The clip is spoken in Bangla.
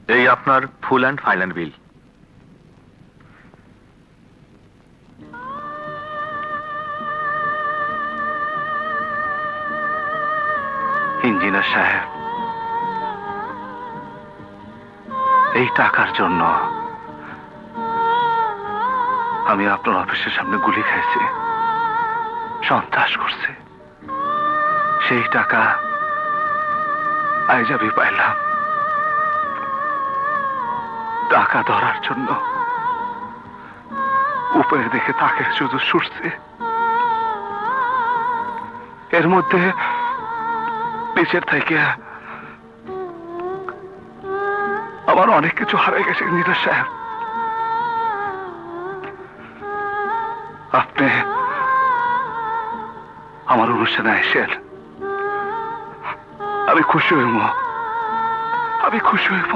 এই আপনার full and final bill. Engineer সাহেব, এই টাকার জন্য আমি আপনার অফিসের সামনে গুলি খাইছি, সন্ত্রাস করছি। সেই টাকা আজ আমি পাইলাম। টাকা ধরার জন্য উপরে দেখে তাকে শুধু ছুটছে, এর মধ্যে নিচের থেকে আমার অনেক কিছু হারিয়ে গেছে ইঞ্জিনিয়ার সাহেব। আপনি আমার অনুষ্ঠানে আসেন, আমি খুশি হইব, আমি খুশি হইব।